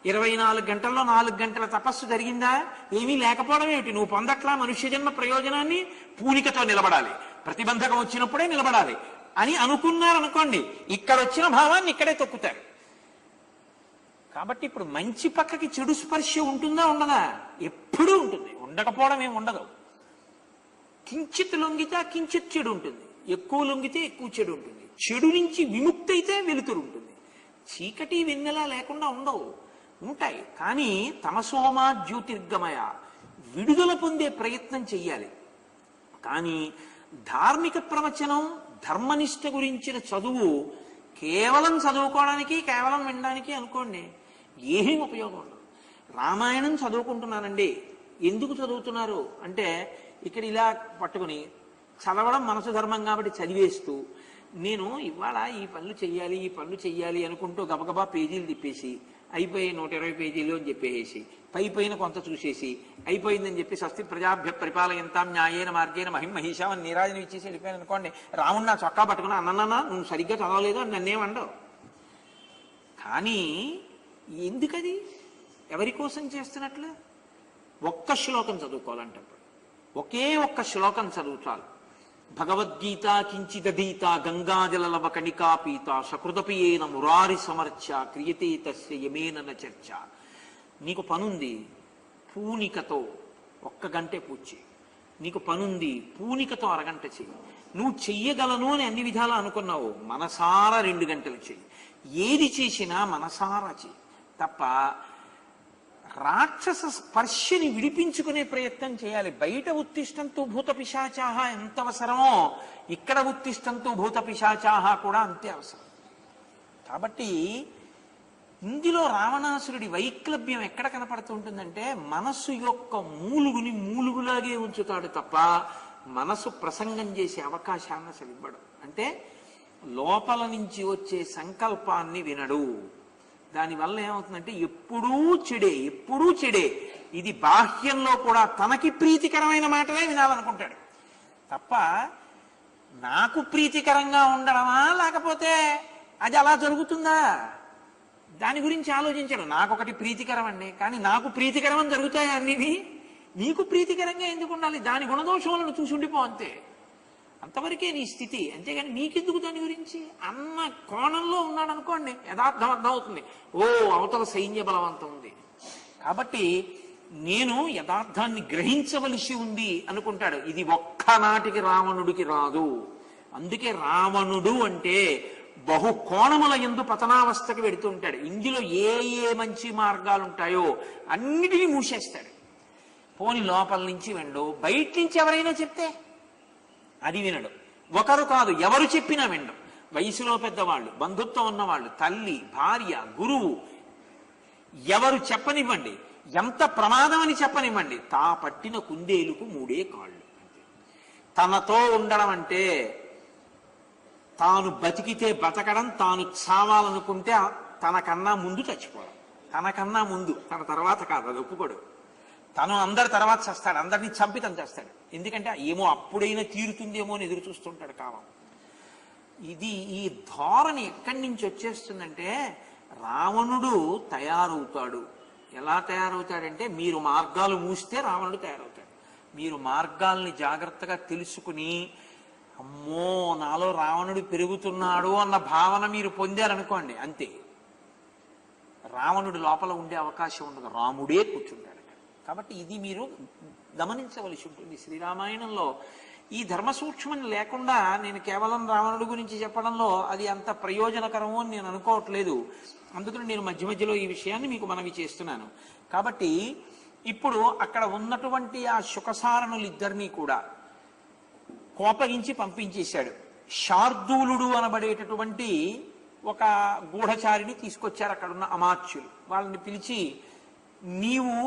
24 గంటల్లో 4 గంటల తపస్సు జరిగిందా? ఏమీ లేకపోవడం ఏమిటి? నువ్వు పొందట్లా మనుష్య జన్మ ప్రయోజనాన్ని? పూనికతో నిలబడాలి, ప్రతిబంధకం వచ్చినప్పుడే నిలబడాలి అని అనుకున్నారనుకోండి, ఇక్కడ వచ్చిన భావాన్ని ఇక్కడే తొక్కుతారు. కాబట్టి ఇప్పుడు మంచి పక్కకి చెడు స్పర్శ ఉంటుందా ఉండదా? ఎప్పుడూ ఉంటుంది, ఉండకపోవడం ఏమి ఉండదు. కించిత్ లొంగితే కించిత్ చెడు ఉంటుంది, ఎక్కువ లొంగితే ఎక్కువ చెడు ఉంటుంది. చెడు నుంచి విముక్తి అయితే వెలుతురు ఉంటుంది. చీకటి వెన్నెల లేకుండా ఉండవు, ఉంటాయి. కానీ తమసోమా జ్యోతిర్గమయ, విడుదల పొందే ప్రయత్నం చెయ్యాలి. కానీ ధార్మిక ప్రవచనం, ధర్మనిష్ట గురించిన చదువు కేవలం చదువుకోవడానికి, కేవలం వినడానికి అనుకోండి, ఏమీ ఉపయోగం ఉండదు. రామాయణం చదువుకుంటున్నానండి, ఎందుకు చదువుతున్నారు అంటే, ఇక్కడ ఇలా పట్టుకుని చదవడం మనసు ధర్మం కాబట్టి చదివేస్తూ, నేను ఇవాళ ఈ పనులు చెయ్యాలి, ఈ పనులు చెయ్యాలి అనుకుంటూ గబగబా పేజీలు తిప్పేసి, అయిపోయి 120 పేజీలు అని చెప్పేసి, పైన కొంత చూసేసి అయిపోయిందని చెప్పి స్వస్తి ప్రజాభ్య పరిపాలయంతాం న్యాయేన మార్గేణ మహిం మహిషా అని నీరాజుని ఇచ్చేసి వెళ్ళిపోయాను అనుకోండి, రాముడు నా చొక్కా పట్టుకున్నా అన్నన్నా నువ్వు సరిగ్గా చదవలేదు అని నన్నేమండవు. కానీ ఎందుకది? ఎవరి కోసం చేస్తున్నట్లు? ఒక్క శ్లోకం చదువుకోవాలంటప్పుడు ఒకే ఒక్క శ్లోకం చదువుతారు. భగవద్గీత కించిదీత గంగాజలలవ కణికా పీత సకృదపియేన మురారి సమర్చ క్రియతే తస్య యమేన చర్చ. నీకు పనుంది, పూనికతో 1 గంటే పూజ చేయి. నీకు పనుంది, పూనికతో 1 గంట చెయ్యి. నువ్వు చెయ్యగలను అని అన్ని విధాలు అనుకున్నావు, మనసారా 2 గంటలు చెయ్యి. ఏది చేసినా మనసారా చెయ్యి తప్ప రాక్షస స్పర్శని విడిపించుకునే ప్రయత్నం చేయాలి. బయట ఉత్తిష్టంతో భూత పిశాచాహ ఎంత అవసరమో, ఇక్కడ ఉత్తిష్టంతో భూత పిశాచాహ కూడా అంతే అవసరం. కాబట్టి ఇందులో రావణాసురుడి వైక్లభ్యం ఎక్కడ కనపడుతూ ఉంటుందంటే, మనస్సు యొక్క మూలుగుని మూలుగులాగే ఉంచుతాడు తప్ప మనసు ప్రసంగం చేసే అవకాశాన్ని అసలు ఇవ్వడు. అంటే లోపల నుంచి వచ్చే సంకల్పాన్ని వినడు. దానివల్ల ఏమవుతుందంటే ఎప్పుడూ చెడే, ఎప్పుడూ చెడే. ఇది బాహ్యంలో కూడా తనకి ప్రీతికరమైన మాటలే వినాలనుకుంటాడు తప్ప నాకు ప్రీతికరంగా ఉండడమా లేకపోతే అది అలా జరుగుతుందా దాని గురించి ఆలోచించాడు. నాకొకటి ప్రీతికరం అండి, కానీ నాకు ప్రీతికరం జరుగుతాయి అన్నివి. నీకు ప్రీతికరంగా ఎందుకు ఉండాలి? దాని గుణదోషములను చూసి ఉండిపో అంతే, అంతవరకే నీ స్థితి. అంతేగాని నీకెందుకు దాని గురించి అన్న కోణంలో ఉన్నాడు అనుకోండి, యథార్థం అర్థమవుతుంది. ఓ అవతల సైన్య బలవంతం ఉంది కాబట్టి నేను యథార్థాన్ని గ్రహించవలసి ఉంది అనుకుంటాడు. ఇది ఒక్కనాటికి రావణుడికి రాదు. అందుకే రావణుడు అంటే బహు కోణముల యందు పతనావస్థకి వెడుతూ ఉంటాడు. ఇందులో ఏ ఏ మంచి మార్గాలు ఉంటాయో అన్నిటినీ మూసేస్తాడు. పోని లోపల నుంచి వెండు, బయట నుంచి ఎవరైనా చెప్తే అది వినడు. ఒకరు కాదు, ఎవరు చెప్పినా వినడు. వయసులో పెద్దవాళ్ళు, బంధుత్వం ఉన్నవాళ్ళు, తల్లి, భార్య, గురువు, ఎవరు చెప్పనివ్వండి, ఎంత ప్రమాదం అని చెప్పనివ్వండి, తా పట్టిన కుందేలుకు 3 కాళ్ళు. తనతో ఉండడం అంటే తాను బతికితే బతకడం, తాను చావాలనుకుంటే తనకన్నా ముందు చచ్చిపోవడం. తనకన్నా ముందు, తన తర్వాత కాదు, అది ఒప్పుకోడు. తను అందరి తర్వాత చేస్తాడు, అందరినీ చంపి తను చేస్తాడు. ఎందుకంటే ఏమో అప్పుడైనా తీరుతుందేమో అని ఎదురు చూస్తుంటాడు కాలం. ఇది ఈ ధోరణి ఎక్కడి నుంచి వచ్చేస్తుందంటే, రావణుడు తయారవుతాడు. ఎలా తయారవుతాడంటే, మీరు మార్గాలు మూస్తే రావణుడు తయారవుతాడు. మీరు మార్గాల్ని జాగ్రత్తగా తెలుసుకుని, అమ్మో నాలో రావణుడు పెరుగుతున్నాడు అన్న భావన మీరు పొందారనుకోండి, అంతే, రావణుడు లోపల ఉండే అవకాశం ఉండదు, రాముడే కూర్చుంటాడు. కాబట్టి ఇది మీరు గమనించవలసి ఉంటుంది. శ్రీరామాయణంలో ఈ ధర్మ సూక్ష్మం లేకుండా నేను కేవలం రావణుడి గురించి చెప్పడంలో అది అంత ప్రయోజనకరమో అని నేను అనుకోవట్లేదు. అందుకని నేను మధ్య మధ్యలో ఈ విషయాన్ని మీకు మనవి చేస్తున్నాను. కాబట్టి ఇప్పుడు అక్కడ ఉన్నటువంటి ఆ శుకసారణులిద్దరినీ కూడా కోపగించి పంపించేశాడు. శార్దూలుడు అనబడేటటువంటి ఒక గూఢచారిని తీసుకొచ్చారు అక్కడున్న అమాత్యులు. వాళ్ళని పిలిచి, నీవు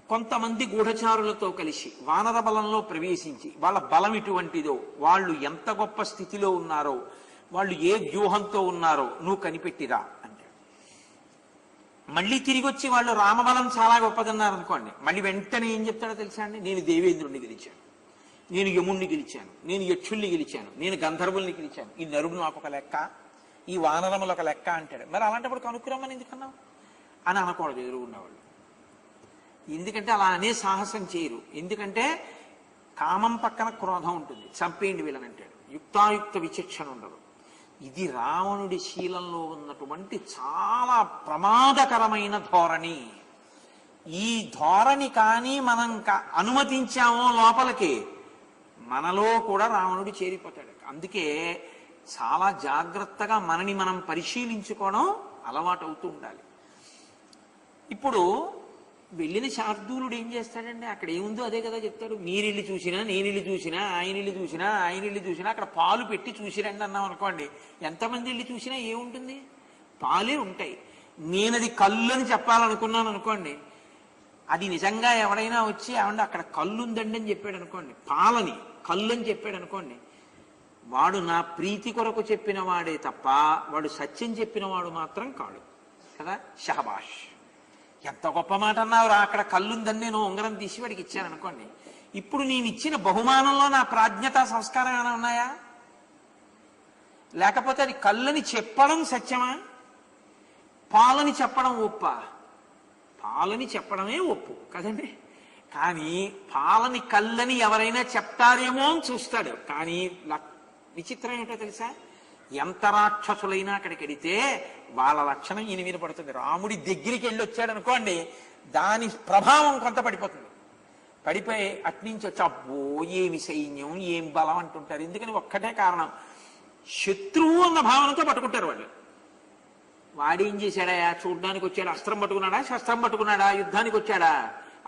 కొంతమంది గూఢచారులతో కలిసి వానర బలంలో ప్రవేశించి, వాళ్ళ బలం ఇటువంటిదో, వాళ్ళు ఎంత గొప్ప స్థితిలో ఉన్నారో, వాళ్ళు ఏ వ్యూహంతో ఉన్నారో నువ్వు కనిపెట్టిరా అంటే, మళ్ళీ తిరిగి వచ్చి వాళ్ళు రామబలం చాలా గొప్పదన్నారు అనుకోండి, మళ్ళీ వెంటనే ఏం చెప్తాడో తెలుసా అండి, నేను దేవేంద్రుణ్ణి గెలిచాను, నేను యముణ్ణి గెలిచాను, నేను యక్షుల్ని గెలిచాను, నేను గంధర్వుల్ని గెలిచాను, ఈ నరుడు నాకు ఒక లెక్క, ఈ వానరములు ఒక లెక్క అంటాడు. మరి అలాంటప్పుడు కనుక్కురమ్మని ఎందుకన్నావు? అని అనకూడదు ఎదురుగున్నవాళ్ళు. ఎందుకంటే అలా అనే సాహసం చేయరు. ఎందుకంటే కామం పక్కన క్రోధం ఉంటుంది, చంపేయండి వీళ్ళనంటాడు. యుక్తాయుక్త విచక్షణ ఉండదు. ఇది రావణుడి శీలంలో ఉన్నటువంటి చాలా ప్రమాదకరమైన ధోరణి. ఈ ధోరణి కానీ మనం అనుమతించామో లోపలికి, మనలో కూడా రావణుడు చేరిపోతాడు. అందుకే చాలా జాగ్రత్తగా మనని మనం పరిశీలించుకోవడం అలవాటు అవుతూ ఉండాలి. ఇప్పుడు వెళ్ళిన శార్దూలుడు ఏం చేస్తాడండి? అక్కడ ఏముందో అదే కదా చెప్తాడు. మీరిల్లు చూసినా, నేనిల్లు చూసినా, ఆయన ఇల్లు చూసినా అక్కడ పాలు పెట్టి చూసిరండి అన్నాం అనుకోండి, ఎంతమంది ఇల్లు చూసినా ఏముంటుంది? పాలే ఉంటాయి. నేనది కళ్ళు అని చెప్పాలనుకున్నాను అనుకోండి, అది నిజంగా ఎవడైనా వచ్చి ఏమంటే అక్కడ కళ్ళు ఉందండి అని చెప్పాడు అనుకోండి, పాలని కళ్ళు అని చెప్పాడు అనుకోండి, వాడు నా ప్రీతి కొరకు చెప్పిన వాడే తప్ప వాడు సత్యం చెప్పిన వాడు మాత్రం కాడు కదా. షహబాష్, ఎంత గొప్ప మాట అన్నావు రా, అక్కడ కళ్ళుందని నేను ఉంగరం తీసి వాడికి ఇచ్చాను అనుకోండి, ఇప్పుడు నేను ఇచ్చిన బహుమానంలో నా ప్రాజ్ఞత సంస్కారం ఏమైనా ఉన్నాయా? లేకపోతే అది కళ్ళని చెప్పడం సత్యమా? పాలని చెప్పడం ఒప్పా? పాలని చెప్పడమే ఒప్పు కదండి. కానీ పాలని కళ్ళని ఎవరైనా చెప్తారేమో అని చూస్తాడు. కానీ విచిత్రం ఏంటో తెలుసా? ఎంత రాక్షసులైనా అక్కడికి వెడితే వాళ్ళ లక్షణం ఈయన మీద పడుతుంది. రాముడి దగ్గరికి వెళ్ళి వచ్చాడు అనుకోండి, దాని ప్రభావం కొంత పడిపోతుంది. పడిపోయి అట్నుంచి వచ్చి అబ్బో ఏమి సైన్యం, ఏం బలం అంటుంటారు. ఎందుకని ఒక్కటే కారణం, శత్రువు అన్న భావనతో పట్టుకుంటారు వాళ్ళు. వాడేం చేశాడా? చూడ్డానికి వచ్చాడు, అస్త్రం పట్టుకున్నాడా, శస్త్రం పట్టుకున్నాడా? యుద్ధానికి వచ్చాడా?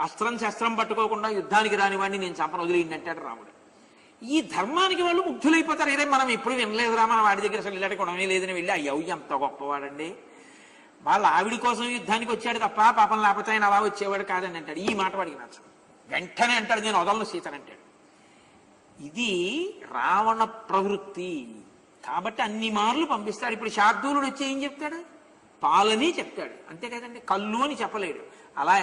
అస్త్రం శస్త్రం పట్టుకోకుండా యుద్ధానికి రాని వాడిని నేను చంపన వదిలేయండి అంటాడు రాముడు. ఈ ధర్మానికి వాళ్ళు ముగ్ధులైపోతారు. ఏదే మనం ఎప్పుడు వినలేదురా, మన వాడి దగ్గర అసలు ఇలాంటి గుణమే లేదని వెళ్ళి అయ్యో ఎంత గొప్పవాడండి, వాళ్ళ ఆవిడి కోసం యుద్ధానికి వచ్చాడు తప్ప పాపం లేకపోతే ఆయన అలా వచ్చేవాడు కాదని అంటాడు. ఈ మాట వాడికి నచ్చదు. వెంటనే అంటాడు నేను వదలను సీతని అంటాడు. ఇది రావణ ప్రవృత్తి. కాబట్టి అన్ని మార్లు పంపిస్తాడు. ఇప్పుడు శార్దూలుడు వచ్చి ఏం చెప్తాడు? పాలని చెప్తాడు, అంతే కదండి. కళ్ళు అని చెప్పలేడు. అలా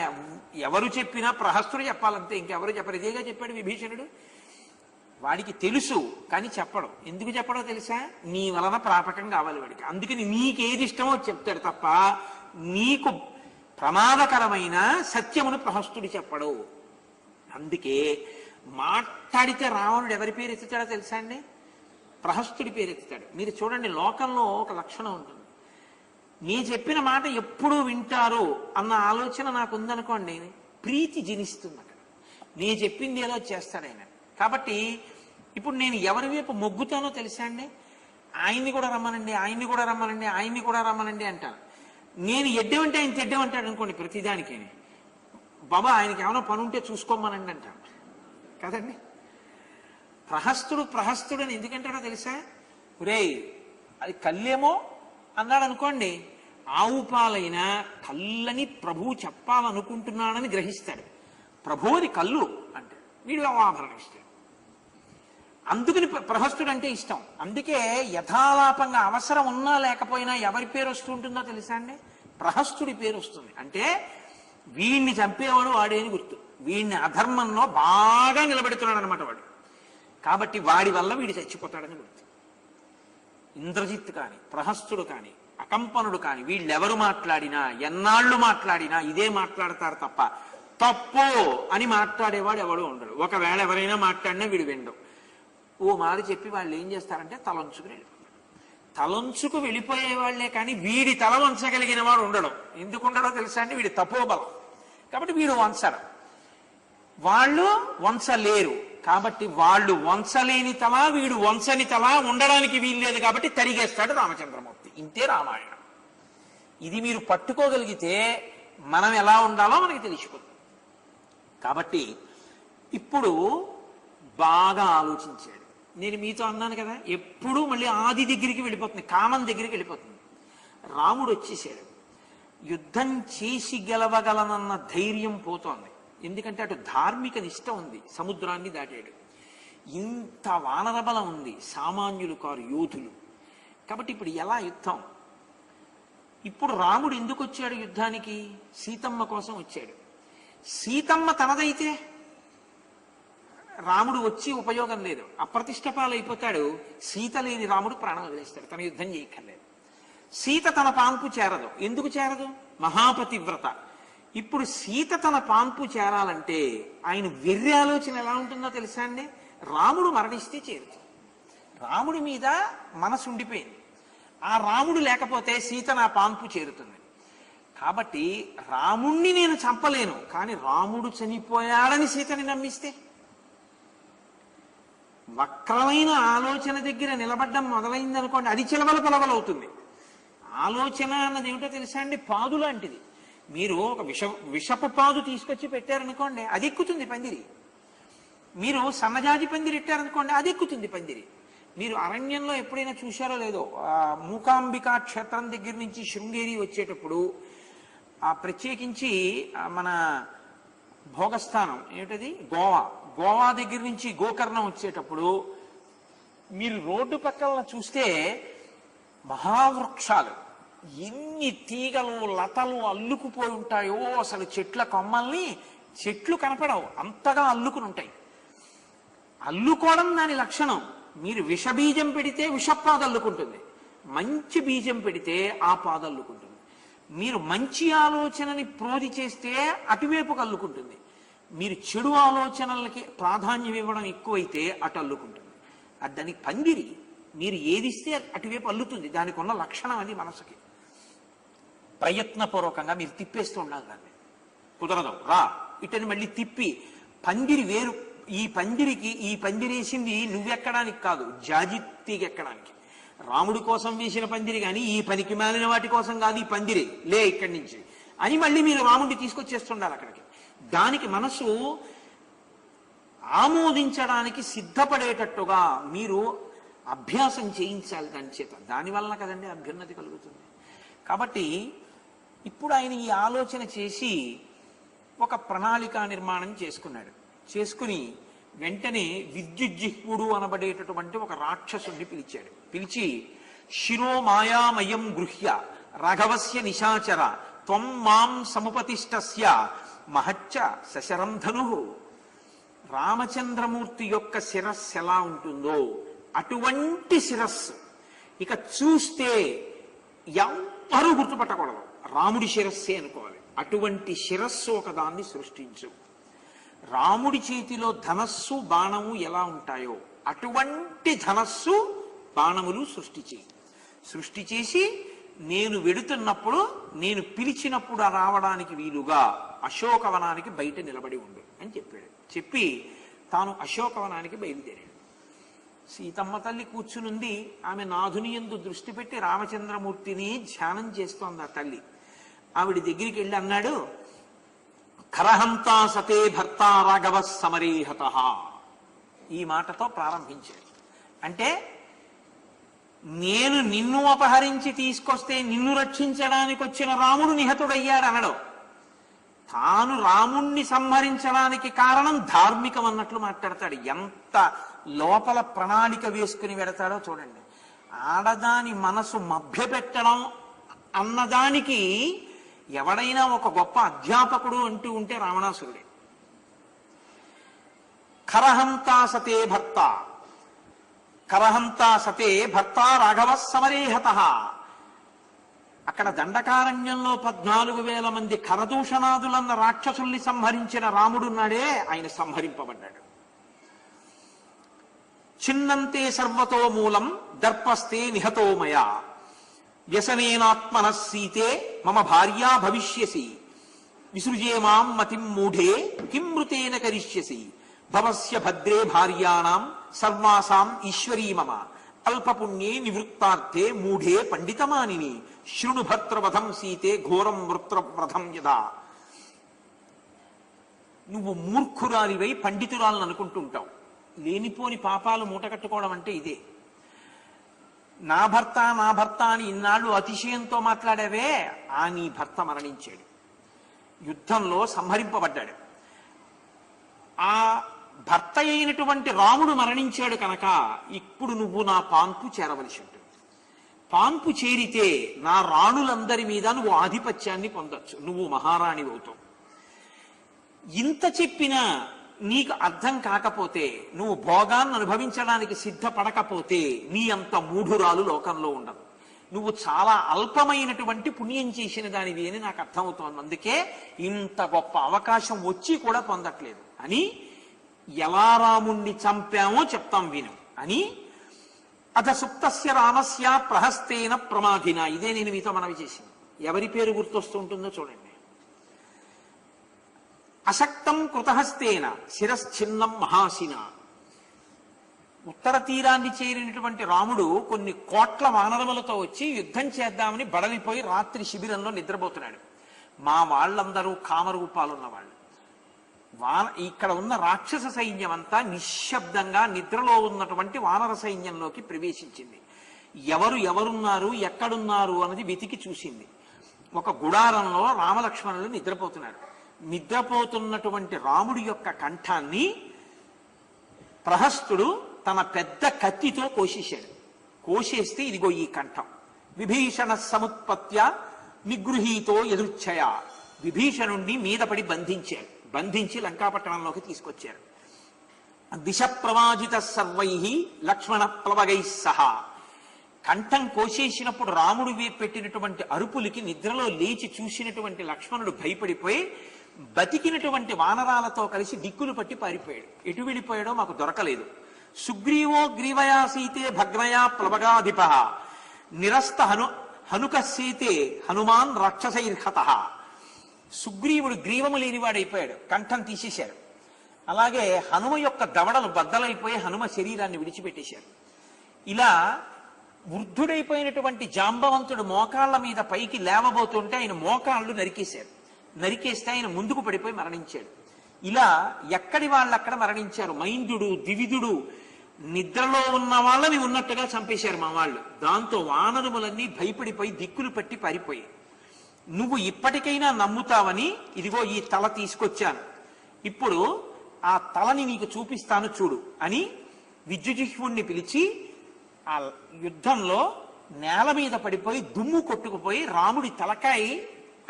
ఎవరు చెప్పినా ప్రహస్తుడు చెప్పాలంతే, ఇంకెవరు చెప్పరు. ఇదేగా చెప్పాడు విభీషణుడు. వాడికి తెలుసు కానీ చెప్పడం. ఎందుకు చెప్పడో తెలుసా? నీ వలన ప్రాపకం కావాలి వాడికి. అందుకని నీకేది ఇష్టమో చెప్తాడు తప్ప నీకు ప్రమాదకరమైన సత్యమును ప్రహస్తుడు చెప్పడు. అందుకే మాట్లాడితే రావణుడు ఎవరి పేరు ఎత్తుతాడో తెలుసా అండి? ప్రహస్తుడి పేరు ఎత్తుతాడు. మీరు చూడండి, లోకంలో ఒక లక్షణం ఉంటుంది. నీ చెప్పిన మాట ఎప్పుడూ వింటారు అన్న ఆలోచన నాకు ఉందనుకోండి, ప్రీతి జనిస్తుంది అక్కడ. నీ చెప్పింది ఏదో చేస్తాడు ఆయన. కాబట్టి ఇప్పుడు నేను ఎవరి వైపు మొగ్గుతానో తెలుసా అండి? ఆయన్ని కూడా రమ్మనండి, ఆయన్ని కూడా రమ్మనండి, ఆయన్ని కూడా రమ్మనండి అంటాను. నేను ఎడ్డమంటే ఆయన తెడ్డమంటాడు అనుకోండి ప్రతిదానికి. బాబా ఆయనకి ఏమైనా పని ఉంటే చూసుకోమనండి అంటాను కదండి. ప్రహస్తుడు అని ఎందుకంటాడో తెలుసా? ఒరేయ్ అది కళ్ళేమో అన్నాడు అనుకోండి, ఆవు పాలైనా కళ్ళని ప్రభువు చెప్పాలనుకుంటున్నాడని గ్రహిస్తాడు. ప్రభువుది కళ్ళు అంటే వీడు ఆభరణ ఇస్తాడు. అందుకని ప్రహస్తుడు అంటే ఇష్టం. అందుకే యథాలాపంగా అవసరం ఉన్నా లేకపోయినా ఎవరి పేరు వస్తుంటుందో తెలుసా అండి? ప్రహస్తుడి పేరు వస్తుంది. అంటే వీడిని చంపేవాడు వాడే అని గుర్తు. వీడిని అధర్మంలో బాగా నిలబెడుతున్నాడు అనమాట వాడు. కాబట్టి వాడి వల్ల వీడు చచ్చిపోతాడని గుర్తు. ఇంద్రజిత్ కాని, ప్రహస్తుడు కాని, అకంపనుడు కాని, వీళ్ళెవరు మాట్లాడినా, ఎన్నాళ్ళు మాట్లాడినా ఇదే మాట్లాడతారు తప్ప తప్పు అని మాట్లాడేవాడు ఎవడు ఉండడు. ఒకవేళ ఎవరైనా మాట్లాడినా వీడు వినడు. ఓ మాట చెప్పి వాళ్ళు ఏం చేస్తారంటే తలంచుకుని వెళ్ళిపోతారు. తలంచుకు వెళ్ళిపోయే వాళ్లే కానీ వీడి తల వంచగలిగిన వాడు ఉండడం. ఎందుకు ఉండడో తెలుసా అండి? వీడి తపోబలం. కాబట్టి వీడు వంచడం, వాళ్ళు వంచలేరు. కాబట్టి వాళ్ళు వంచలేని తల, వీడు వంచని తల ఉండడానికి వీల్లేదు. కాబట్టి తరిగేస్తాడు రామచంద్రమూర్తి. ఇంతే రామాయణం. ఇది మీరు పట్టుకోగలిగితే మనం ఎలా ఉండాలో మనకి తెలిసిపోతుంది. కాబట్టి ఇప్పుడు బాగా ఆలోచించాడు. నేను మీతో అన్నాను కదా, ఎప్పుడూ మళ్ళీ ఆది దగ్గరికి వెళ్ళిపోతుంది, కామం దగ్గరికి వెళ్ళిపోతుంది. రాముడు వచ్చేసాడు. యుద్ధం చేసి గెలవగలనన్న ధైర్యం పోతోంది. ఎందుకంటే అటు ధార్మిక నిష్ట ఉంది, సముద్రాన్ని దాటాడు. ఇంత వానర బలం ఉంది, సామాన్యులు కారు, యోధులు. కాబట్టి ఇప్పుడు ఎలా యుద్ధం? ఇప్పుడు రాముడు ఎందుకు వచ్చాడు యుద్ధానికి? సీతమ్మ కోసం వచ్చాడు. సీతమ్మ తనదైతే రాముడు వచ్చి ఉపయోగం లేదు, అప్రతిష్టపాలైపోతాడు. సీత లేని రాముడు ప్రాణం వదిలేస్తాడు, తన యుద్ధం చేయక్కర్లేదు. సీత తన పాంపు చేరదు. ఎందుకు చేరదు? మహాపతివ్రత. ఇప్పుడు సీత తన పాన్పు చేరాలంటే ఆయన వెర్రి ఆలోచన ఎలా ఉంటుందో తెలుసా అండి? రాముడు మరణిస్తే చేరుతుంది. రాముడి మీద మనసు ఉండిపోయింది. ఆ రాముడు లేకపోతే సీత నా పాన్పు చేరుతుంది. కాబట్టి రాముణ్ణి నేను చంపలేను, కానీ రాముడు చనిపోయాడని సీతని నమ్మిస్తే, వక్రమైన ఆలోచన దగ్గర నిలబడ్డం మొదలైంది అనుకోండి, అది చిలవల పొలవలవుతుంది. ఆలోచన అన్నది ఏమిటో తెలుసా అండి? పాదు లాంటిది. మీరు ఒక విషపు పాదు తీసుకొచ్చి పెట్టారనుకోండి, అది ఎక్కుతుంది పందిరి. మీరు సన్నజాజి పందిరి పెట్టారనుకోండి, అది ఎక్కుతుంది పందిరి. మీరు అరణ్యంలో ఎప్పుడైనా చూశారో లేదో, మూకాంబికా క్షేత్రం దగ్గర నుంచి శృంగేరి వచ్చేటప్పుడు ప్రత్యేకించి మన భోగస్థానం ఏమిటది, గోవా దగ్గర నుంచి గోకర్ణం వచ్చేటప్పుడు మీరు రోడ్డు పక్కన చూస్తే మహావృక్షాలు ఎన్ని తీగలు లతలు అల్లుకుపోయి ఉంటాయో, అసలు చెట్ల కొమ్మల్ని చెట్లు కనపడవు, అంతగా అల్లుకుని ఉంటాయి. అల్లుకోవడం దాని లక్షణం. మీరు విషబీజం పెడితే విషపాద అల్లుకుంటుంది, మంచి బీజం పెడితే ఆ పాద అల్లుకుంటుంది. మీరు మంచి ఆలోచనని ప్రోధి చేస్తే అటువైపు కల్లుకుంటుంది. మీరు చెడు ఆలోచనలకి ప్రాధాన్యం ఇవ్వడం ఎక్కువైతే అటు అల్లుకుంటుంది. అది దానికి పందిరి. మీరు ఏదిస్తే అటువైపు అల్లుతుంది. దానికి ఉన్న లక్షణం అది. మనసుకి ప్రయత్నపూర్వకంగా మీరు తిప్పేస్తూ ఉండాలి. దాన్ని కుదరదు, రా ఇటని మళ్ళీ తిప్పి. పందిరి వేరు. ఈ పందిరికి, ఈ పందిరేసింది నువ్వెక్కడానికి కాదు, జాజిత్తీగెక్కడానికి. రాముడి కోసం వేసిన పందిరి కానీ ఈ పనికి మాలిన వాటి కోసం కాదు. ఈ పందిరి లే ఇక్కడి నుంచి అని మళ్ళీ మీరు రాముడిని తీసుకొచ్చేస్తుండాలి అక్కడికి. దానికి మనసు ఆమోదించడానికి సిద్ధపడేటట్టుగా మీరు అభ్యాసం చేయించాలి దాని చేత. దానివల్ల కదండి అభ్యున్నతి కలుగుతుంది. కాబట్టి ఇప్పుడు ఆయన ఈ ఆలోచన చేసి ఒక ప్రణాళికా నిర్మాణం చేసుకున్నాడు. చేసుకుని వెంటనే విద్యుజ్జిహ్వుడు అనబడేటటువంటి ఒక రాక్షసుని పిలిచాడు. పిలిచి, శిరో మాయామయం గృహ్య రాఘవస్య నిశాచర త్వం మాం సముపతిష్టస్య మహచ్చ సశరం ధను. రామచంద్రమూర్తి యొక్క శిరస్సు ఎలా ఉంటుందో అటువంటి శిరస్సు ఇక చూస్తే ఎవ్వరూ గుర్తుపట్టకూడదు, రాముడి శిరస్సే అనుకోవాలి. అటువంటి శిరస్సు ఒకదాన్ని సృష్టించు. రాముడి చేతిలో ధనస్సు బాణము ఎలా ఉంటాయో అటువంటి ధనస్సు బాణములు సృష్టి చేసి నేను వెడుతున్నప్పుడు, నేను పిలిచినప్పుడు రావడానికి వీలుగా అశోకవనానికి బయట నిలబడి ఉండు అని చెప్పాడు. చెప్పి తాను అశోకవనానికి బయలుదేరాడు. సీతమ్మ తల్లి కూర్చునుంది. ఆమె నాథుని యందు దృష్టి పెట్టి రామచంద్రమూర్తిని ధ్యానం చేస్తోంది ఆ తల్లి. ఆవిడ దగ్గరికి వెళ్ళి అన్నాడు, ఖరహంతా సతే భర్త రాఘవ సమరేహత. ఈ మాటతో ప్రారంభించాడు. అంటే నేను నిన్ను అపహరించి తీసుకొస్తే నిన్ను రక్షించడానికి వచ్చిన రాముడు నిహతుడయ్యాడు అనడు. తాను రాముణ్ణి సంహరించడానికి కారణం ధార్మికం అన్నట్లు మాట్లాడతాడు. ఎంత లోపల ప్రణాళిక వేసుకుని వెడతాడో చూడండి. ఆడదాని మనసు మభ్యపెట్టడం అన్నదానికి ఎవడైనా ఒక గొప్ప అధ్యాపకుడు అంటూ ఉంటే రావణాసురుడే. ఖరహంతా సతే భర్త, ఖరహంతా సతే భర్త రాఘవ సమరేహత. అక్కడ దండకారణ్యంలో 14,000 మంది ఖరదూషణాదులన్న రాక్షసుల్ని సంహరించిన రాముడున్నాడే, ఆయన సంహరింపబడ్డాడు. చిన్నంతే సర్వతో మూలం దర్పస్తే నిహతోమయ వ్యసనేనాత్మన సీతే మమ భార్యా భవిష్యసి విసృజే మాం మతిం మూఢే కిం మృతేన కరిష్యసి భవస్య భద్రే భార్యాణం సర్వాసాం ఈశ్వరీ మమ అల్పపుణ్యే నివృత్తార్థే మూఢే పండితమానిని శృణు భర్తృవధం సీతే ఘోరం వృత్రవధం యదా. నువ్వు మూర్ఖురాలివై పండితురాలను అనుకుంటుంటావు. లేనిపోని పాపాలు మూటకట్టుకోవడం అంటే ఇదే. నా భర్త అని ఇన్నాళ్ళు అతిశయంతో మాట్లాడావే, ఆ నీ భర్త మరణించాడు, యుద్ధంలో సంహరింపబడ్డాడు. ఆ భర్త అయినటువంటి రాముడు మరణించాడు కనుక ఇప్పుడు నువ్వు నా పాన్పు చేరవలసి ఉంటుంది. పాన్పు చేరితే నా రాణులందరి మీద నువ్వు ఆధిపత్యాన్ని పొందొచ్చు, నువ్వు మహారాణి అవుతావు. ఇంత చెప్పినా నీకు అర్థం కాకపోతే, నువ్వు భోగాన్ని అనుభవించడానికి సిద్ధపడకపోతే నీ అంత మూఢురాలు లోకంలో ఉండదు. నువ్వు చాలా అల్పమైనటువంటి పుణ్యం చేసిన దానివి అని నాకు అర్థమవుతోంది. అందుకే ఇంత గొప్ప అవకాశం వచ్చి కూడా పొందట్లేదు అని, ఎలా రాముణ్ణి చంపామో చెప్తాం విను అని. అథ సుప్తస్య రామస్య ప్రహస్తేన ప్రమాధిన. ఇదే నేను మీతో మనవి చేసింది. ఎవరి పేరు గుర్తొస్తూ ఉంటుందో చూడండి. అశక్తం కృతహస్తేన శిరశ్చిన్నం మహాశిన. ఉత్తర తీరాన్ని చేరినటువంటి రాముడు కొన్ని కోట్ల వానరములతో వచ్చి యుద్ధం చేద్దామని బడలిపోయి రాత్రి శిబిరంలో నిద్రపోతున్నాడు. మా వాళ్ళందరూ కామరూపాలున్న వాళ్ళు. ఇక్కడ ఉన్న రాక్షస సైన్యం అంతా నిశ్శబ్దంగా నిద్రలో ఉన్నటువంటి వానర సైన్యంలోకి ప్రవేశించింది. ఎవరున్నారు ఎక్కడున్నారు అన్నది వెతికి చూసింది. ఒక గుడారంలో రామలక్ష్మణులు నిద్రపోతున్నారు. నిద్రపోతున్నటువంటి రాముడి యొక్క కంఠాన్ని ప్రహస్తుడు తన పెద్ద కత్తితో కోసేశాడు. కోసేస్తే ఇదిగో ఈ కంఠం. విభీషణ సముత్పత్య నిగృహీతో ఎదుర్చయ. విభీషణుణ్ణి మీద పడి బంధించాడు. బంధించి లంకాపట్టణంలోకి తీసుకొచ్చారు. దిశ ప్రవాజిత సర్వై లక్ష్మణ ప్లవగై సహా. కంఠం కోసేసినప్పుడు రాముడు పెట్టినటువంటి అరుపులకి నిద్రలో లేచి చూసినటువంటి లక్ష్మణుడు భయపడిపోయి బతికినటువంటి వానరాలతో కలిసి దిక్కులు పట్టి పారిపోయాడు. ఎటు వెళ్ళిపోయాడో మాకు దొరకలేదు. సుగ్రీవో గ్రీవయా సీతే భగ్నయా ప్లవగాధిప నిరస్త హనుక సీతే హనుమాన్ రాక్షసైర్హత. సుగ్రీవుడు గ్రీవము లేనివాడైపోయాడు, కంఠం తీసేశారు. అలాగే హనుమ యొక్క దవడలు బద్దలైపోయి హనుమ శరీరాన్ని విడిచిపెట్టేశారు. ఇలా వృద్ధుడైపోయినటువంటి జాంబవంతుడు మోకాళ్ల మీద పైకి లేవబోతుంటే ఆయన మోకాళ్ళు నరికేశారు. నరికేస్తే ఆయన ముందుకు పడిపోయి మరణించాడు. ఇలా ఎక్కడి వాళ్ళక్కడ మరణించారు. మైందుడు ద్వివిధుడు నిద్రలో ఉన్న వాళ్ళని ఉన్నట్టుగా చంపేశారు మా వాళ్ళు. దాంతో వానరములన్నీ భయపడిపోయి దిక్కులు పట్టి పారిపోయాయి. నువ్వు ఇప్పటికైనా నమ్ముతావని ఇదిగో ఈ తల తీసుకొచ్చాను, ఇప్పుడు ఆ తలని నీకు చూపిస్తాను చూడు అని విద్యుజిహ్వుణ్ణి పిలిచి ఆ యుద్ధంలో నేల మీద పడిపోయి దుమ్ము కొట్టుకుపోయి రాముడి తలకాయి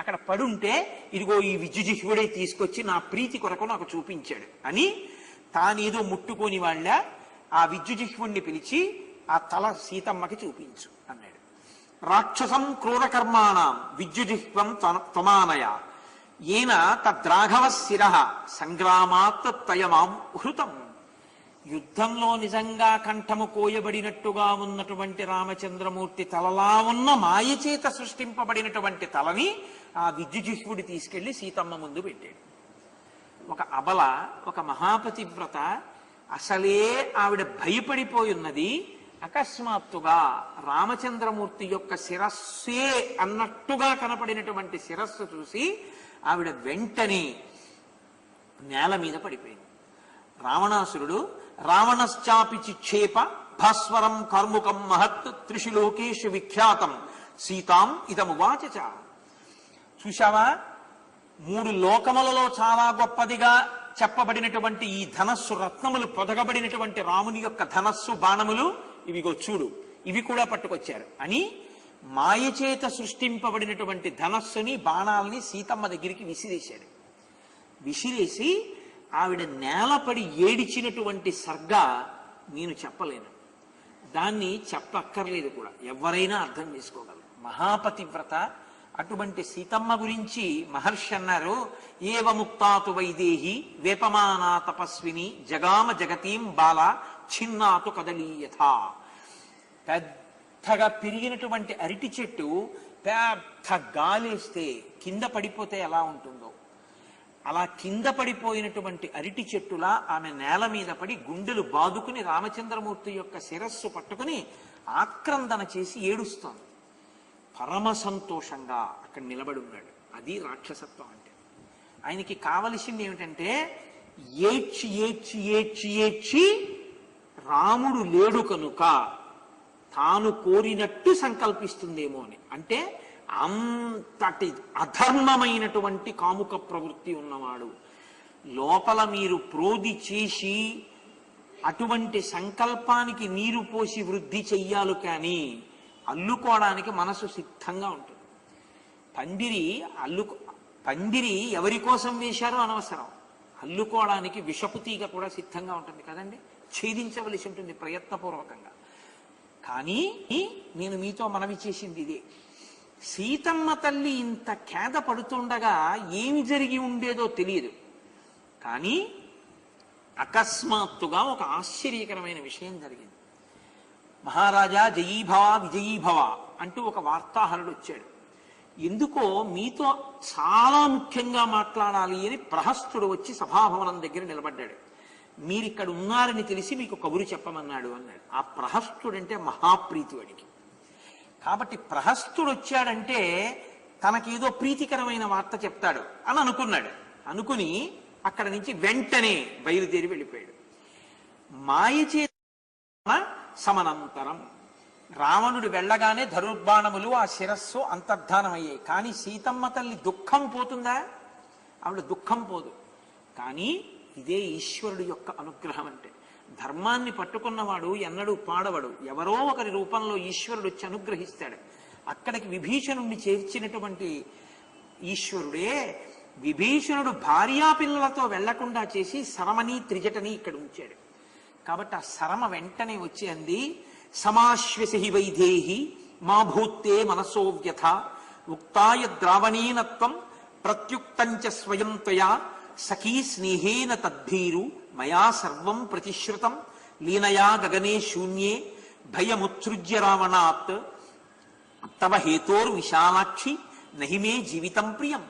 అక్కడ పడుంటే ఇదిగో ఈ విద్యుజిహ్వుడే తీసుకొచ్చి నా ప్రీతి కొరకు నాకు చూపించాడు అని తానేదో ముట్టుకొని వాళ్ళ ఆ విద్యుజిహ్వుణ్ణి పిలిచి ఆ తల సీతమ్మకి చూపించు అన్నాడు. రాక్షసం క్రూరకర్మాణం విద్యుజిహ్వం త్వమానయ ఏన తద్రాఘవ శిర సంగ్రామాత్ తయమాం హృతం. యుద్ధంలో నిజంగా కంఠము కోయబడినట్టుగా ఉన్నటువంటి రామచంద్రమూర్తి తలలా ఉన్న మాయచేత సృష్టింపబడినటువంటి తలని ఆ విద్యుజిహ్వుడి తీసుకెళ్లి సీతమ్మ ముందు పెట్టాడు. ఒక అబల, ఒక మహాపతివ్రత, అసలే ఆవిడ భయపడిపోయి ఉన్నది. అకస్మాత్తుగా రామచంద్రమూర్తి యొక్క శిరస్సే అన్నట్టుగా కనపడినటువంటి శిరస్సు చూసి ఆవిడ వెంటనే నేల మీద పడిపోయింది. రావణాసురుడు రావణశ్చాపి చిక్షేప భాస్వరం కర్ముకం మహత్ త్రిశులోకేషు విఖ్యాతం సీతాం ఇదమువాచ. చూశావా, 3 లోకములలో చాలా గొప్పదిగా చెప్పబడినటువంటి ఈ ధనస్సు, రత్నములు పొదగబడినటువంటి రాముని యొక్క ధనస్సు బాణములు ఇవిగో చూడు, ఇవి కూడా పట్టుకొచ్చారు అని మాయచేత సృష్టింపబడినటువంటి ధనస్సుని బాణాలని సీతమ్మ దగ్గరికి విసిరేశాడు. విసిరేసి ఆవిడ నేలపడి ఏడిచినటువంటి సర్గ నేను చెప్పలేను, దాన్ని చెప్పక్కర్లేదు కూడా, ఎవరైనా అర్థం చేసుకోగలరు. మహాపతివ్రత అటువంటి సీతమ్మ గురించి మహర్షి అన్నారు, ఏవ ముక్తాతు వైదేహి వేపమానా తపస్విని జగామ జగతీం బాల ఛిన్నాతు కదలీయథ. పెద్దగా పెరిగినటువంటి అరటి చెట్టు పెద్ద గాలేస్తే కింద పడిపోతే ఎలా ఉంటుందో అలా కింద పడిపోయినటువంటి అరటి చెట్టులా ఆమె నేల మీద పడి గుండెలు బాదుకుని రామచంద్రమూర్తి యొక్క శిరస్సు పట్టుకుని ఆక్రందన చేసి ఏడుస్తోంది. పరమ సంతోషంగా అక్కడ నిలబడి ఉన్నాడు. అది రాక్షసత్వం అంటే. ఆయనకి కావలసింది ఏమిటంటే ఏడ్చి ఏడ్చి ఏడ్చి ఏడ్చి రాముడు లేడు కనుక తాను కోరినట్టు సంకల్పిస్తుందేమో అని. అంటే అంతటి అధర్మమైనటువంటి కాముక ప్రవృత్తి ఉన్నవాడు. లోపల మీరు ప్రోధి చేసి అటువంటి సంకల్పానికి నీరు పోసి వృద్ధి చెయ్యాలి, కానీ అల్లుకోవడానికి మనసు సిద్ధంగా ఉంటుంది. పందిరి ఎవరి కోసం వేశారో అనవసరం, అల్లుకోవడానికి విషపు తీగ కూడా సిద్ధంగా ఉంటుంది కదండి, ఛేదించవలసి ఉంటుంది ప్రయత్నపూర్వకంగా. కానీ నేను మీతో మనవి చేసింది ఇదే, సీతమ్మ తల్లి ఇంత ఖేద పడుతుండగా ఏమి జరిగి ఉండేదో తెలియదు. కానీ అకస్మాత్తుగా ఒక ఆశ్చర్యకరమైన విషయం జరిగింది. మహారాజా జయీభవ విజయీభవ అంటూ ఒక వార్తాహరుడు వచ్చాడు. ఎందుకో మీతో చాలా ముఖ్యంగా మాట్లాడాలి అని ప్రహస్తుడు వచ్చి సభాభవనం దగ్గర నిలబడ్డాడు. మీరిక్కడ ఉన్నారని తెలిసి మీకు కబురు చెప్పమన్నాడు అన్నాడు. ఆ ప్రహస్తుడంటే మహాప్రీతి వాడికి. కాబట్టి ప్రహస్తుడు వచ్చాడంటే తనకేదో ప్రీతికరమైన వార్త చెప్తాడు అని అనుకున్నాడు. అనుకుని అక్కడ నుంచి వెంటనే బయలుదేరి వెళ్ళిపోయాడు. మాయచే సమనంతరం రావణుడు వెళ్ళగానే ధనుర్బాణములు ఆ శిరస్సు అంతర్ధానమయ్యాయి. కానీ సీతమ్మ తల్లి దుఃఖం పోతుందా? ఆవిడ దుఃఖం పోదు. కానీ ఇదే ఈశ్వరుడు యొక్క అనుగ్రహం అంటే. ధర్మాన్ని పట్టుకున్నవాడు ఎన్నడూ పాడవడు. ఎవరో ఒకరి రూపంలో ఈశ్వరుడు వచ్చి అనుగ్రహిస్తాడు. అక్కడికి విభీషణుణ్ణి చేర్చినటువంటి ఈశ్వరుడే విభీషణుడు భార్యాపిల్లలతో వెళ్లకుండా చేసి సరమని త్రిజటని ఇక్కడ ఉంచాడు. కాబట్టి ఆ సరమ వెంటనే వచ్చి అంది, సమాశ్వసి వైదేహి మా భూత్తే మనసో వ్యథ ఉక్తాయ ద్రావణీనత్వం ప్రత్యుక్తంచ స్వయం త్వయా సఖీ స్నేహేన తద్భీరు మయా సర్వం ప్రతిశ్రుతం లీనయా గగనే శూన్యే భయముత్సృజ్య రావణాత్ తవ హేతోర్ విశాలాక్షి నహిమే జీవితం ప్రియం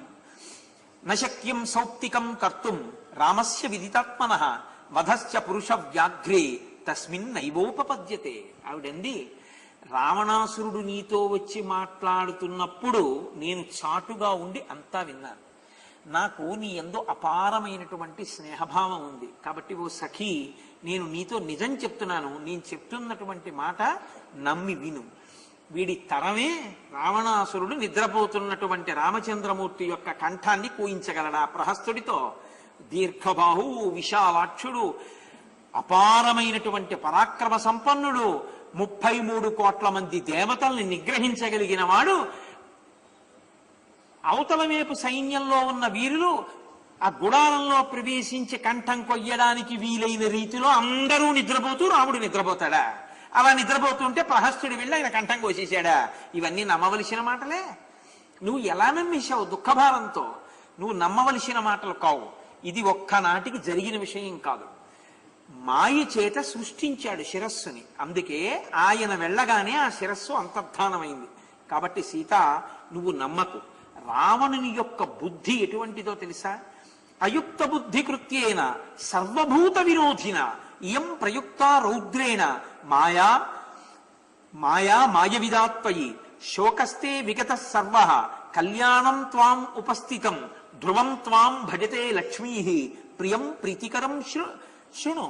నశక్యం సౌప్తికం కర్తుం రామస్య విదితాత్మనః వధశ్చ పురుష వ్యాఘ్రే తస్మిన్ నైవోపపద్యతే. ఆవిడంది, రావణాసురుడు నీతో వచ్చి మాట్లాడుతున్నప్పుడు నేను చాటుగా ఉండి అంతా విన్నాను. నాకు నీ యందు అపారమైనటువంటి స్నేహభావం ఉంది. కాబట్టి ఓ సఖీ, నేను నీతో నిజం చెప్తున్నాను. నేను చెప్తున్నటువంటి మాట నమ్మి విను. వీడి తరమే రావణాసురుడు నిద్రపోతున్నటువంటి రామచంద్రమూర్తి యొక్క కంఠాన్ని కూయించగలడా ప్రహస్తుడితో? దీర్ఘబాహు, విశాలాక్షుడు, అపారమైనటువంటి పరాక్రమ సంపన్నుడు, 33 కోట్ల మంది దేవతల్ని నిగ్రహించగలిగిన వాడు. అవతల వైపు సైన్యంలో ఉన్న వీరులు ఆ గుడారంలో ప్రవేశించి కంఠం కొయ్యడానికి వీలైన రీతిలో అందరూ నిద్రపోతూ రాముడు నిద్రపోతాడా? అలా నిద్రపోతుంటే ప్రహస్తుడు వెళ్ళి ఆయన కంఠం కోసేశాడా? ఇవన్నీ నమ్మవలసిన మాటలే. నువ్వు ఎలా నమ్మేశావు? దుఃఖభారంతో. నువ్వు నమ్మవలసిన మాటలు కావు. ఇది ఒక్కనాటికి జరిగిన విషయం కాదు. మాయ చేత సృష్టించాడు శిరస్సుని. అందుకే ఆయన వెళ్ళగానే ఆ శిరస్సు అంతర్ధానమైంది. కాబట్టి సీత, నువ్వు నమ్మకు. రావణుని యొక్క బుద్ధి ఎటువంటిదో తెలుసా? అయుక్త బుద్ధి కృత్యేన సర్వభూత విరోధిన ఇయం ప్రయుక్త రౌద్రేణ మాయా మాయా మాయవిదాత్వయి శోకస్తే విగత సర్వ కళ్యాణం త్వాం ఉపస్థితం ధ్రువం త్వాం భజతే లక్ష్మీ ప్రియం ప్రీతికరం శృణు.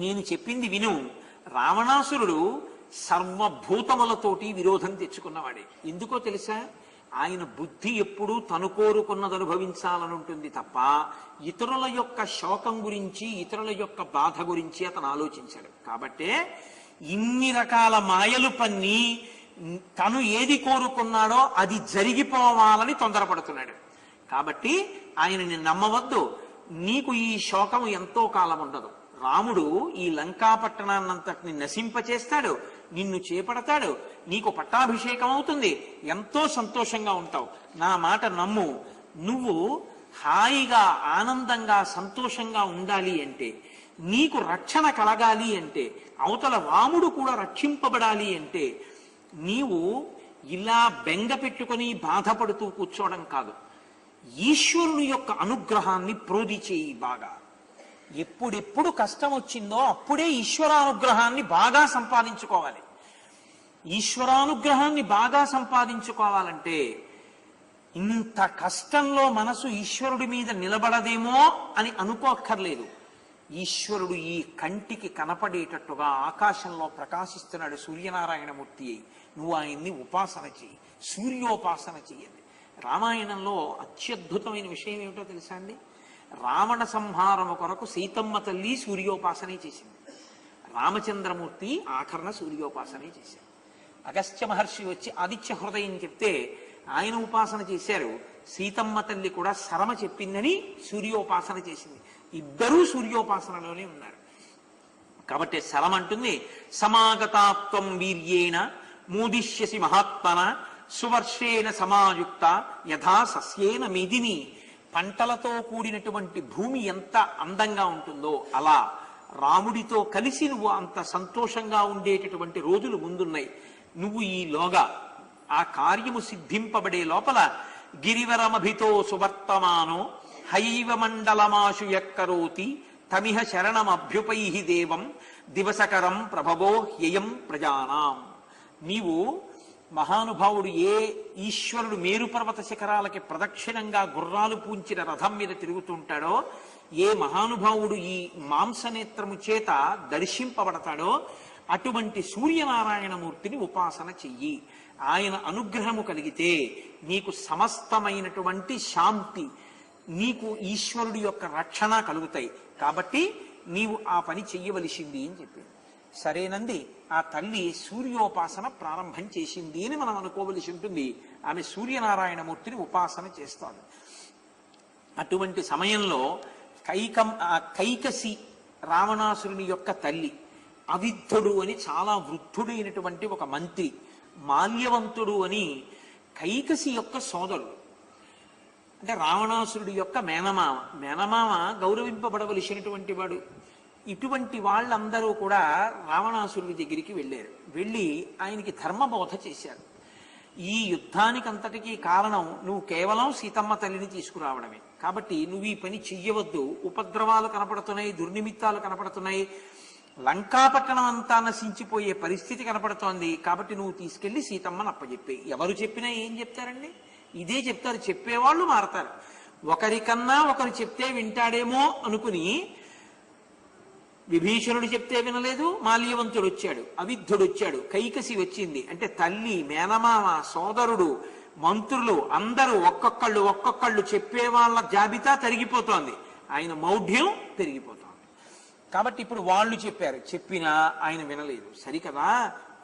నేను చెప్పింది విను. రావణాసురుడు సర్వభూతములతోటి విరోధం తెచ్చుకున్నవాడే. ఎందుకో తెలుసా? ఆయన బుద్ధి ఎప్పుడూ తను కోరుకున్నది అనుభవించాలని ఉంటుంది తప్ప ఇతరుల యొక్క శోకం గురించి, ఇతరుల యొక్క బాధ గురించి అతను ఆలోచించాడు. కాబట్టే ఇన్ని రకాల మాయలు పన్ని తను ఏది కోరుకున్నాడో అది జరిగిపోవాలని తొందరపడుతున్నాడు. కాబట్టి ఆయనని నమ్మవద్దు. నీకు ఈ శోకం ఎంతో కాలం ఉండదు. రాముడు ఈ లంకాపట్టణాన్నంతటిని నశింపచేస్తాడు, నిన్ను చేపడతాడు, నీకు పట్టాభిషేకం అవుతుంది, ఎంతో సంతోషంగా ఉంటావు. నా మాట నమ్ము. నువ్వు హాయిగా ఆనందంగా సంతోషంగా ఉండాలి అంటే, నీకు రక్షణ కలగాలి అంటే, అవతల రాముడు కూడా రక్షింపబడాలి అంటే, నీవు ఇలా బెంగ పెట్టుకొని బాధపడుతూ కూర్చోవడం కాదు. ఈశ్వరుని యొక్క అనుగ్రహాన్ని ప్రోధి చేయి బాగా. ఎప్పుడెప్పుడు కష్టం వచ్చిందో అప్పుడే ఈశ్వరానుగ్రహాన్ని బాగా సంపాదించుకోవాలి. ఈశ్వరానుగ్రహాన్ని బాగా సంపాదించుకోవాలంటే ఇంత కష్టంలో మనసు ఈశ్వరుడి మీద నిలబడదేమో అని అనుకోక్కర్లేదు. ఈశ్వరుడు ఈ కంటికి కనపడేటట్టుగా ఆకాశంలో ప్రకాశిస్తున్నాడు సూర్యనారాయణమూర్తి అయి. నువ్వు ఆయన్ని ఉపాసన చెయ్యి, సూర్యోపాసన చెయ్యండి. రామాయణంలో అత్యద్భుతమైన విషయం ఏమిటో తెలుసా అండి? రావణ సంహారము కొరకు సీతమ్మ తల్లి సూర్యోపాసనే చేసింది. రామచంద్రమూర్తి ఆఖరణ సూర్యోపాసనే చేశారు. అగస్త్య మహర్షి వచ్చి ఆదిత్య హృదయం చెప్తే ఆయన ఉపాసన చేశారు. సీతమ్మ తల్లి కూడా సరమ చెప్పిందని సూర్యోపాసన చేసింది. ఇద్దరూ సూర్యోపాసనలోనే ఉన్నారు. కాబట్టి శలం అంటుంది, సమాగతాత్వం వీర్యేణ మూదిష్యసి మహాత్మన సువర్షేణ సమాయుక్త యథా సస్యేన మేదిని. పంటలతో కూడినటువంటి భూమి ఎంత అందంగా ఉంటుందో అలా రాముడితో కలిసి నువ్వు అంత సంతోషంగా ఉండేటటువంటి రోజులు ముందున్నాయి. నువ్వు ఈలోగా ఆ కార్యము సిద్ధింపబడే లోపల గిరివరమభితో సువర్తమానో హైవ మండలమాశు యక్కరోతి తమిహ శరణమభ్యుపై దేవం దివసకరం ప్రభవో హ్యయం ప్రజానాం. నీవు మహానుభావుడు ఏ ఈశ్వరుడు మేరు పర్వత శిఖరాలకి ప్రదక్షిణంగా గుర్రాలు పూంచిన రథం మీద తిరుగుతుంటాడో, ఏ మహానుభావుడు ఈ మాంసనేత్రము చేత దర్శింపబడతాడో అటువంటి సూర్యనారాయణమూర్తిని ఉపాసన చెయ్యి. ఆయన అనుగ్రహము కలిగితే నీకు సమస్తమైనటువంటి శాంతి, నీకు ఈశ్వరుడి యొక్క రక్షణ కలుగుతాయి. కాబట్టి నీవు ఆ పని చెయ్యవలసింది అని చెప్పింది. సరేనంది, ఆ తల్లి సూర్యోపాసన ప్రారంభం చేసింది అని మనం అనుకోవలసి ఉంటుంది. ఆమె సూర్యనారాయణమూర్తిని ఉపాసన చేస్తాడు. అటువంటి సమయంలో కైకసి రావణాసురుని యొక్క తల్లి, అవిద్ధుడు అని చాలా వృద్ధుడైనటువంటి ఒక మంత్రి, మాల్యవంతుడు అని కైకసి యొక్క సోదరుడు, అంటే రావణాసురుడి యొక్క మేనమామ. మేనమామ గౌరవింపబడవలసినటువంటి వాడు. ఇటువంటి వాళ్ళందరూ కూడా రావణాసురుడి దగ్గరికి వెళ్ళారు. వెళ్ళి ఆయనకి ధర్మబోధ చేశారు. ఈ యుద్ధానికంతటికీ కారణం నువ్వు కేవలం సీతమ్మ తల్లిని తీసుకురావడమే. కాబట్టి నువ్వు ఈ పని చెయ్యవద్దు. ఉపద్రవాలు కనపడుతున్నాయి, దుర్నిమిత్తాలు కనపడుతున్నాయి, లంకాపట్టణం అంతా నశించిపోయే పరిస్థితి కనపడుతోంది. కాబట్టి నువ్వు తీసుకెళ్లి సీతమ్మని అప్పచెప్పి. ఎవరు చెప్పినా ఏం చెప్తారండి? ఇదే చెప్తారు. చెప్పేవాళ్ళు మారతారు. ఒకరికన్నా ఒకరు చెప్తే వింటాడేమో అనుకుని విభీషణుడు చెప్తే వినలేదు, మాల్యవంతుడు వచ్చాడు, అవిద్ధుడు వచ్చాడు, కైకసి వచ్చింది. అంటే తల్లి, మేనమామ, సోదరుడు, మంత్రులు అందరూ ఒక్కొక్కళ్ళు చెప్పే వాళ్ళ జాబితా తరిగిపోతోంది. ఆయన మౌఢ్యం పెరిగిపోతోంది. కాబట్టి ఇప్పుడు వాళ్ళు చెప్పారు, చెప్పినా ఆయన వినలేదు. సరికదా,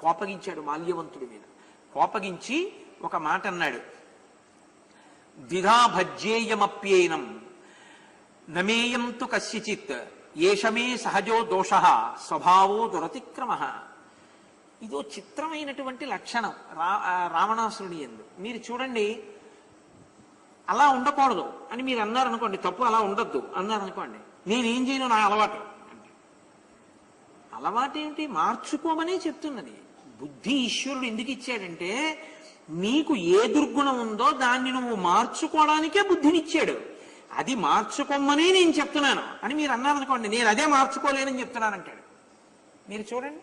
కోపగించాడు మాల్యవంతుడి మీద. కోపగించి ఒక మాట అన్నాడు, ద్విధా భజ్యేయమప్యేనం నమేయంతు కస్యచిత్ ఏషమే సహజో దోష స్వభావో దురతిక్రమ. ఇదో చిత్రమైనటువంటి లక్షణం రావణాసురుని యందు. మీరు చూడండి, అలా ఉండకూడదు అని మీరు అన్నారనుకోండి, తప్పు, అలా ఉండొద్దు అన్నారనుకోండి, నేనేం చేయను, నా అలవాటు. అలవాటేమిటి? మార్చుకోమనే చెప్తున్నది. బుద్ధి ఈశ్వరుడు ఎందుకు ఇచ్చాడంటే, నీకు ఏ దుర్గుణం ఉందో దాన్ని నువ్వు మార్చుకోవడానికే బుద్ధినిచ్చాడు. అది మార్చుకోమనే నేను చెప్తున్నాను అని మీరు అన్నారనుకోండి, నేను అదే మార్చుకోలేనని చెప్తున్నానంటాడు. మీరు చూడండి,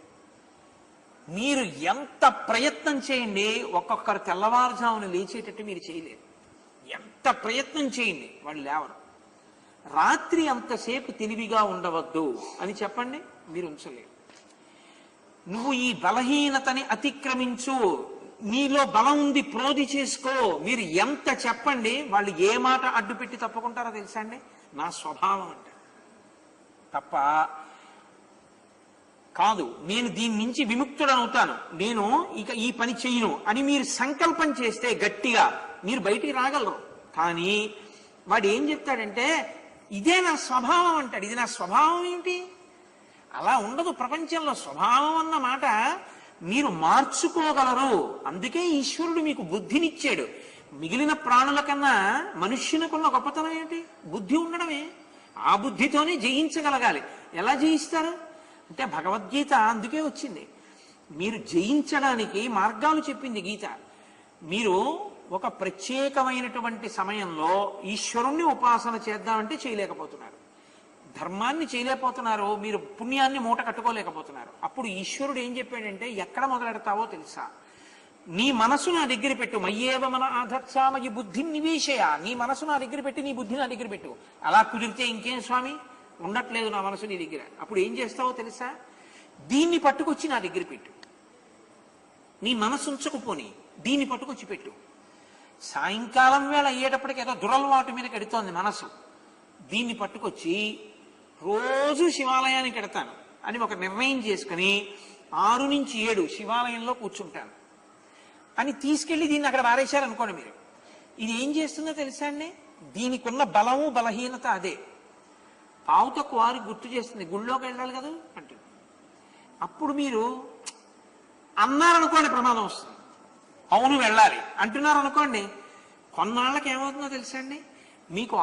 మీరు ఎంత ప్రయత్నం చేయండి, ఒక్కొక్కరు తెల్లవారుజామున లేచేటట్టు మీరు చేయలేరు. ఎంత ప్రయత్నం చేయండి, వాళ్ళు లేవరు. రాత్రి అంతసేపు తెలివిగా ఉండవద్దు అని చెప్పండి, మీరు ఉంచలేరు. నువ్వు ఈ బలహీనతని అతిక్రమించు, నీలో బలం ఉంది, ప్రోధి చేసుకో, మీరు ఎంత చెప్పండి, వాళ్ళు ఏ మాట అడ్డు పెట్టి తప్పుకుంటారో తెలుసా అండి? నా స్వభావం అంట. తప్ప కాదు, నేను దీని నుంచి విముక్తుడనవుతాను, నేను ఇక ఈ పని చెయ్యను అని మీరు సంకల్పం చేస్తే గట్టిగా మీరు బయటికి రాగలరు. కానీ వాడు ఏం చెప్తాడంటే, ఇదే నా స్వభావం అంటాడు. ఇది నా స్వభావం ఏంటి? అలా ఉండదు ప్రపంచంలో. స్వభావం అన్న మాట మీరు మార్చుకోగలరు. అందుకే ఈశ్వరుడు మీకు బుద్ధినిచ్చాడు. మిగిలిన ప్రాణుల కన్నా మనుష్యునికున్న గొప్పతనం ఏంటి? బుద్ధి ఉండడమే. ఆ బుద్ధితోనే జయించగలగాలి. ఎలా జయిస్తారు అంటే, భగవద్గీత అందుకే వచ్చింది. మీరు జయించడానికి మార్గాలు చెప్పింది గీత. మీరు ఒక ప్రత్యేకమైనటువంటి సమయంలో ఈశ్వరుణ్ణి ఉపాసన చేద్దామంటే చేయలేకపోతున్నారు, ధర్మాన్ని చేయలేకపోతున్నారు, మీరు పుణ్యాన్ని మూట కట్టుకోలేకపోతున్నారు. అప్పుడు ఈశ్వరుడు ఏం చెప్పాడంటే, ఎక్కడ మొదలెడతావో తెలుసా? నీ మనసు నా దగ్గర పెట్టు. మయ్యేవ మన ఆధత్సామయి బుద్ధిని నివేశయ. నీ మనసు నా దగ్గర పెట్టి, నీ బుద్ధి నా దగ్గర పెట్టు. అలా కుదిరితే ఇంకేం స్వామి, ఉండట్లేదు నా మనసు నీ దగ్గర. అప్పుడు ఏం చేస్తావో తెలుసా? దీన్ని పట్టుకొచ్చి నా దగ్గర పెట్టు. నీ మనసు ఉంచకపోని దీన్ని పట్టుకొచ్చి పెట్టు. సాయంకాలం వేళ అయ్యేటప్పటికి ఏదో దురలవాటు మీద కడుతోంది మనసు. దీన్ని పట్టుకొచ్చి రోజు శివాలయానికి ఎడతాను అని ఒక నిర్ణయం చేసుకుని 6 నుంచి 7 శివాలయంలో కూర్చుంటాను అని తీసుకెళ్లి దీన్ని అక్కడ వారేశారనుకోండి మీరు. ఇది ఏం చేస్తుందో తెలుసా అండి? దీనికి ఉన్న బలము బలహీనత అదే. పావు తక్కువ వారికి గుర్తు చేస్తుంది, గుళ్ళోకి వెళ్ళాలి కదా అంటుంది. అప్పుడు మీరు అన్నారనుకోండి ప్రమాదం వస్తుంది. అవును వెళ్ళాలి అంటున్నారు అనుకోండి, కొన్నాళ్ళకి ఏమవుతుందో తెలుసండి, మీకు